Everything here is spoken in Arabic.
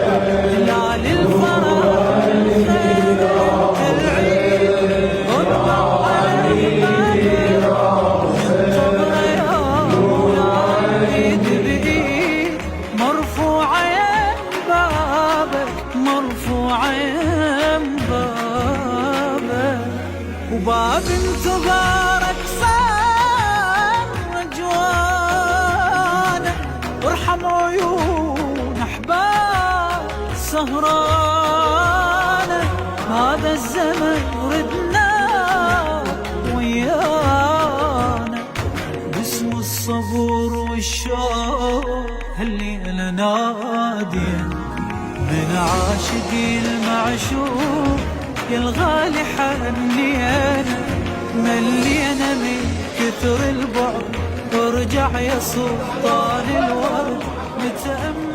هلال الفرح خير العيد وتطلع منتظرة يا ولاد بإيد مرفوعة يا بابك مرفوعة يا بابك وباب انتظارك صار رجوانه وارحم عيون احباب سهرانه هذا الزمن ردنا ويانا باسم الصبر والشوق هالليله ناديه من عاشقي المعشوق يا الغالي حنينا ملينا من كثر البعد وارجع يا سلطان الورد نتأمل